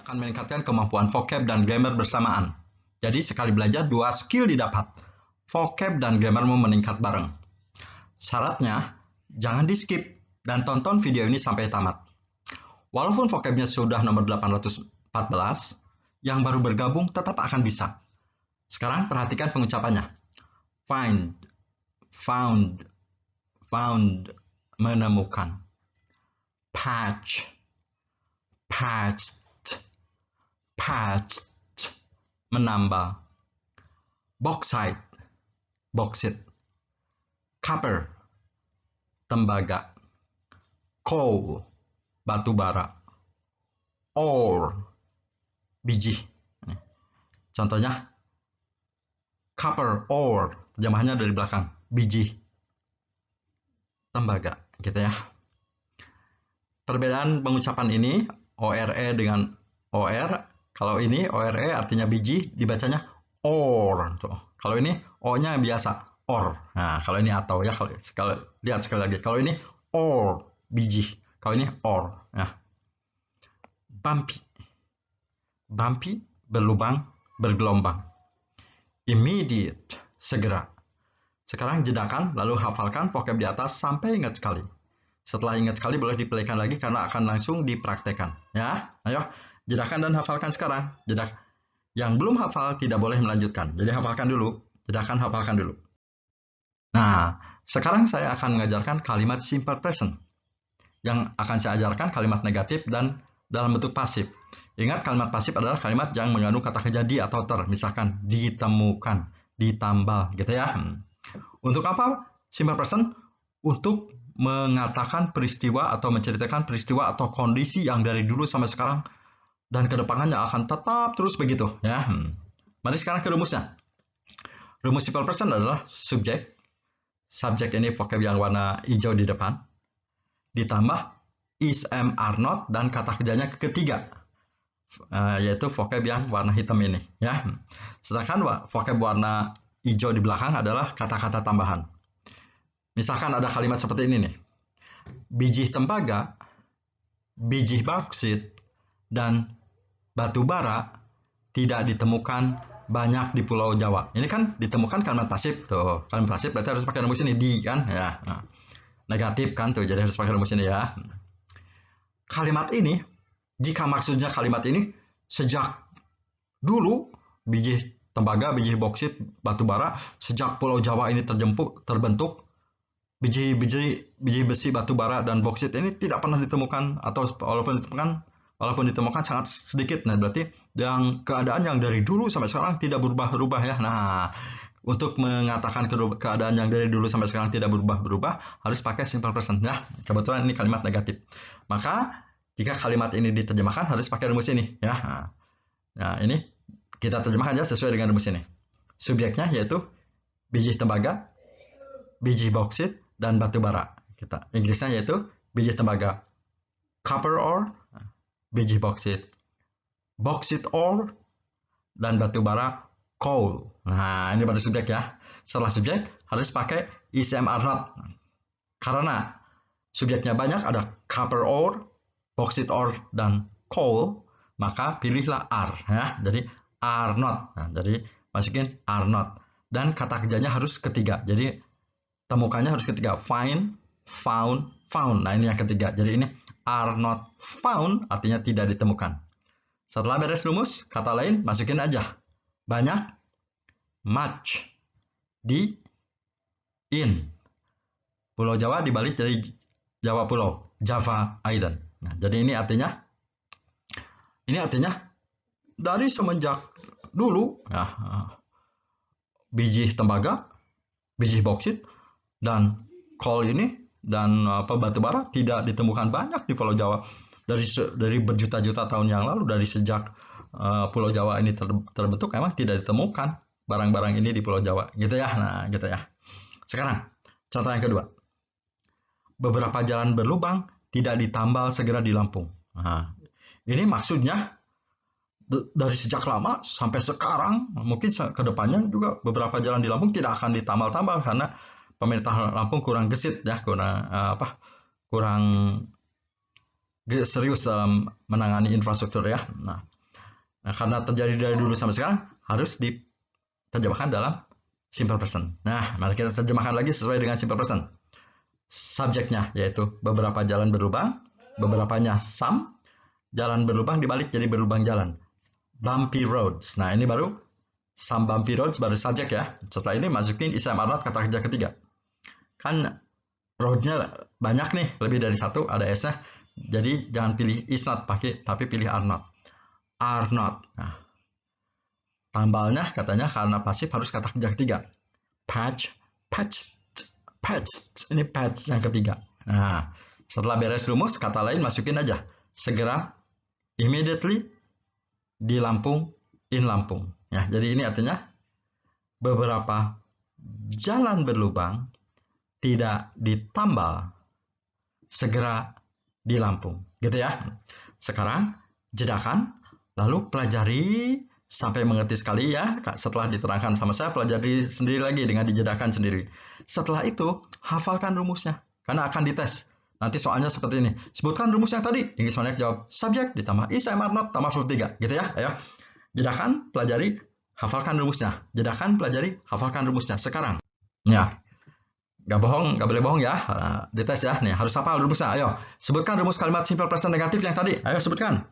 akan meningkatkan kemampuan vocab dan grammar bersamaan. Jadi sekali belajar 2 skill didapat. Vocab dan grammar meningkat bareng. Syaratnya, jangan di-skip dan tonton video ini sampai tamat. Walaupun vocabnya sudah nomor 814, yang baru bergabung tetap akan bisa. Sekarang perhatikan pengucapannya. Find, found, found, menemukan. Patch, patched, patched, menambal. Bauxite, bauxite. Copper, tembaga. Coal, batu bara. Ore, biji. Contohnya, copper ore, terjemahannya dari belakang, biji tembaga, gitu ya. Perbedaan pengucapan ini, ORE dengan OR, kalau ini ORE artinya biji, dibacanya ore. Kalau ini O-nya biasa, or. Nah, kalau ini atau ya, lihat sekali lagi. Kalau ini or, biji. Kalau ini or. Nah. Bumpy. Bumpy, berlubang, bergelombang. Immediate, segera. Sekarang jedakan, lalu hafalkan vocab di atas sampai ingat sekali. Setelah ingat sekali, boleh diplaykan lagi karena akan langsung dipraktekkan. Ya, ayo, jedakan dan hafalkan sekarang. Jedak. Yang belum hafal tidak boleh melanjutkan. Jadi hafalkan dulu. Jedakan, hafalkan dulu. Nah, sekarang saya akan mengajarkan kalimat simple present. Yang akan saya ajarkan kalimat negatif dan dalam bentuk pasif. Ingat, kalimat pasif adalah kalimat yang mengandung kata kerja di atau ter. Misalkan ditemukan, ditambal, gitu ya. Untuk apa simple present? Untuk mengatakan peristiwa atau menceritakan peristiwa atau kondisi yang dari dulu sampai sekarang dan kedepannya akan tetap terus begitu, ya. Mari sekarang ke rumusnya. Rumus simple present adalah subjek. Subjek ini vocab yang warna hijau di depan. Ditambah is, am, are not, dan kata kerjanya ketiga, yaitu vocab yang warna hitam ini, ya. Sedangkan vocab warna hijau di belakang adalah kata-kata tambahan. Misalkan ada kalimat seperti ini nih. Biji tembaga, biji bauksit, dan batu bara tidak ditemukan banyak di Pulau Jawa. Ini kan ditemukan kalimat pasif tuh. Kalimat pasif berarti harus pakai rumus ini di kan, ya. Nah, negatif kan tuh, jadi harus pakai rumus ini ya. Kalimat ini, jika maksudnya kalimat ini sejak dulu biji tembaga, biji bauksit, batu bara, sejak Pulau Jawa ini terbentuk, biji besi, batu bara, dan bauksit ini tidak pernah ditemukan, atau walaupun ditemukan sangat sedikit. Nah, berarti yang keadaan yang dari dulu sampai sekarang tidak berubah-ubah ya. Nah, untuk mengatakan keadaan yang dari dulu sampai sekarang tidak berubah-ubah harus pakai simple present ya. Kebetulan ini kalimat negatif. Maka jika kalimat ini diterjemahkan harus pakai rumus ini ya. Nah, ini kita terjemahkan ya sesuai dengan rumus ini. Subjeknya yaitu biji tembaga, biji bauksit, dan batu bara. Inggrisnya yaitu biji tembaga, copper ore, biji bauksit, bauxite ore, dan batu bara, coal. Nah, ini baru subjek ya. Setelah subjek harus pakai is, am, are not. Karena subjeknya banyak, ada copper ore, bauxite ore, dan coal, maka pilihlah are ya. Jadi are not. Nah, jadi masukin are not. Dan kata kerjanya harus ketiga. Jadi temukannya harus ketiga. Find, found, found. Nah, ini yang ketiga. Jadi ini are not found artinya tidak ditemukan. Setelah beres rumus, kata lain masukin aja. Banyak, much, di, in. Pulau Jawa dibalik dari Jawa Pulau, Java Island. Nah, jadi ini artinya dari semenjak dulu ya, biji tembaga, biji bauksit, dan coal ini dan batu bara tidak ditemukan banyak di Pulau Jawa dari berjuta-juta tahun yang lalu. Dari sejak Pulau Jawa ini terbentuk memang tidak ditemukan barang-barang ini di Pulau Jawa, gitu ya. Nah, gitu ya. Sekarang contoh yang kedua. Beberapa jalan berlubang tidak ditambal segera di Lampung. Nah, ini maksudnya dari sejak lama sampai sekarang, mungkin ke depannya juga beberapa jalan di Lampung tidak akan ditambal-tambal karena pemerintah Lampung kurang gesit ya, kurang serius dalam menangani infrastruktur ya. Nah, Nah, karena terjadi dari dulu sampai sekarang, harus diterjemahkan dalam simple present. Nah, mari kita terjemahkan lagi sesuai dengan simple present. Subjeknya yaitu beberapa jalan berlubang, beberapanya some, jalan berlubang dibalik jadi berlubang jalan. Bumpy roads. Nah, ini baru some bumpy roads baru subjek ya. Setelah ini masukin is am are not kata kerja ketiga. Kan roadnya banyak nih, lebih dari satu, ada s-nya. Jadi jangan pilih is not pakai, tapi pilih are not. Are not. Nah, tambalnya katanya karena pasif harus kata kerja ketiga. Patch, patch, patch. Ini patch yang ketiga. Nah, setelah beres rumus, kata lain masukin aja. Segera, immediately, di Lampung, in Lampung. Ya, jadi ini artinya beberapa jalan berlubang tidak ditambal, segera di Lampung. Gitu ya. Sekarang, jedakan, lalu pelajari sampai mengerti sekali ya. Setelah diterangkan sama saya, pelajari sendiri lagi dengan dijedakan sendiri. Setelah itu, hafalkan rumusnya. Karena akan dites. Nanti soalnya seperti ini. Sebutkan rumus yang tadi. Inggris Maniac jawab subjek ditambah is, am, are not, tambah verb 3. Gitu ya. Ayo. Jedakan, pelajari, hafalkan rumusnya. Jedakan, pelajari, hafalkan rumusnya. Sekarang. Ya. Gak bohong, gak boleh bohong ya. Dites ya. Nih, harus hafal rumusnya. Ayo. Sebutkan rumus kalimat simple present negatif yang tadi. Ayo sebutkan.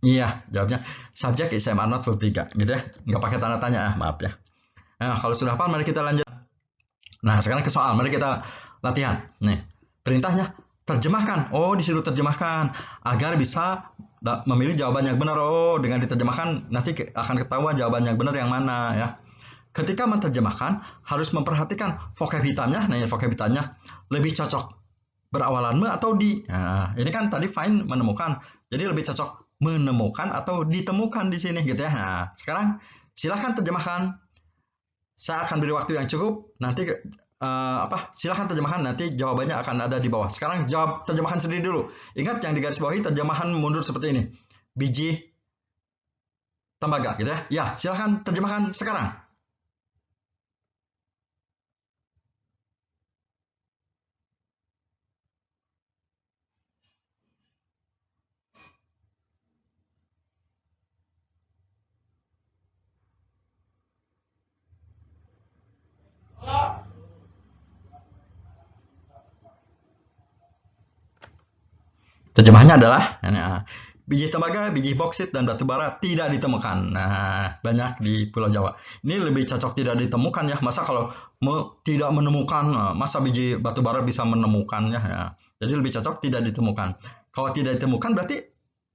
Iya, jawabnya subjek is, am, are not, verb 3. Gitu ya. Nggak pakai tanda tanya, maaf ya. Nah, kalau sudah hafal, mari kita lanjut. Nah, sekarang ke soal. Mari kita latihan. Nih, perintahnya terjemahkan. Oh, disuruh terjemahkan agar bisa memilih jawaban yang benar. Oh, dengan diterjemahkan nanti akan ketahuan jawaban yang benar yang mana ya. Ketika menerjemahkan harus memperhatikan vocab hitamnya. Nah, vocab hitamnya lebih cocok berawalan me atau di. Nah, ini kan tadi find menemukan. Jadi lebih cocok menemukan atau ditemukan di sini gitu ya. Nah, sekarang silahkan terjemahkan. Saya akan beri waktu yang cukup. Nanti silahkan terjemahkan. Nanti jawabannya akan ada di bawah. Sekarang jawab terjemahkan sendiri dulu. Ingat yang digarisbawahi terjemahan mundur seperti ini. Biji tembaga gitu ya. Ya, silahkan terjemahkan sekarang. Terjemahnya adalah biji tembaga, biji boksit, dan batu bara tidak ditemukan. Nah, banyak di Pulau Jawa. Ini lebih cocok tidak ditemukan ya. Masa kalau tidak menemukan, masa biji batu bara bisa menemukannya ya. Jadi lebih cocok tidak ditemukan. Kalau tidak ditemukan berarti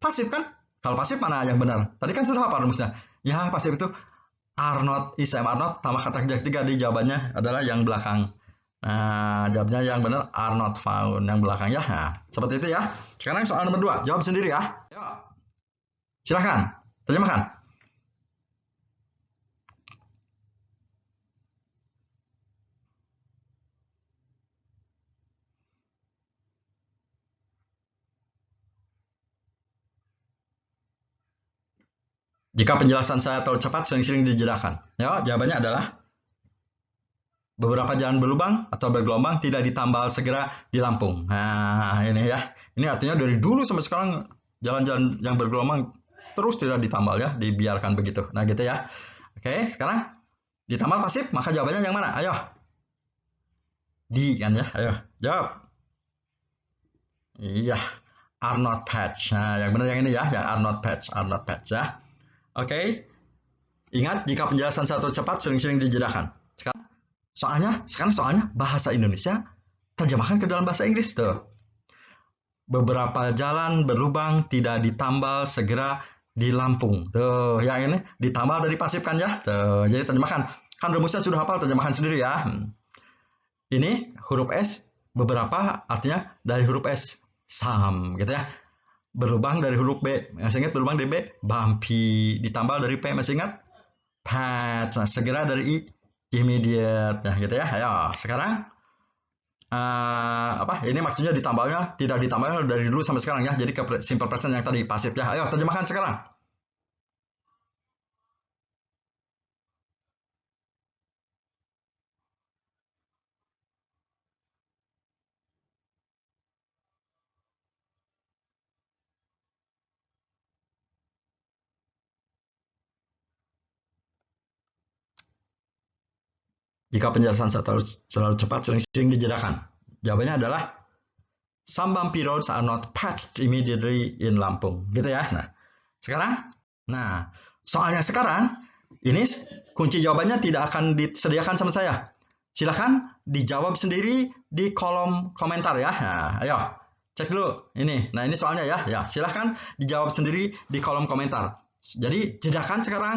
pasif kan? Kalau pasif mana yang benar? Tadi kan sudah apa rumusnya? Ya, pasif itu are not, is, am, are not, tambah kata kerja ketiga di jawabannya adalah yang belakang. Nah, jawabnya yang benar are not found, yang belakang ya. Nah, seperti itu ya. Sekarang soal nomor 2, jawab sendiri ya. Yuk. Silahkan, terjemahkan. Jika penjelasan saya terlalu cepat, sering-sering dijelaskan. Ya, jawabannya adalah beberapa jalan berlubang atau bergelombang tidak ditambal segera di Lampung. Nah, ini ya. Ini artinya dari dulu sampai sekarang jalan-jalan yang bergelombang terus tidak ditambal ya, dibiarkan begitu. Nah, gitu ya. Oke, sekarang ditambal pasif, maka jawabannya yang mana? Ayo. Di kan ya. Ayo, jawab. Iya, are not patch. Nah, yang benar yang ini ya, yang are not patch ya. Oke. Ingat, jika penjelasan satu cepat, sering-sering dijelaskan. Sekarang soalnya bahasa Indonesia terjemahkan ke dalam bahasa Inggris tuh. Beberapa jalan berlubang tidak ditambal segera di Lampung. Tuh, yang ini ditambal dari pasif kan ya. Tuh, jadi terjemahkan. Kan rumusnya sudah hafal, terjemahkan sendiri ya. Ini huruf S beberapa artinya dari huruf S some gitu ya. Berlubang dari huruf B. Masih ingat berlubang dari B? Bumpy. Ditambal dari P. Masih ingat? Patch. Nah, segera dari I. Immediate. Nah, gitu ya. Ayo, sekarang ini maksudnya ditambahnya tidak ditambahnya dari dulu sampai sekarang ya. Jadi ke simple present yang tadi pasif ya. Ayo terjemahkan sekarang. Jika penjelasan terlalu cepat, sering-sering dijedakan. Jawabannya adalah some bumpy roads are not patched immediately in Lampung. Gitu ya. Nah, soal yang sekarang, ini kunci jawabannya tidak akan disediakan sama saya. Silahkan dijawab sendiri di kolom komentar ya. Nah, ayo, cek dulu ini. Nah, ini soalnya ya. Ya, silahkan dijawab sendiri di kolom komentar. Jadi, jedakan sekarang,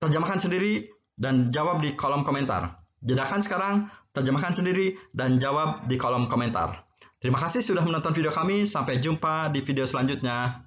terjemahkan sendiri, dan jawab di kolom komentar. Jedakan sekarang, terjemahkan sendiri, dan jawab di kolom komentar. Terima kasih sudah menonton video kami. Sampai jumpa di video selanjutnya.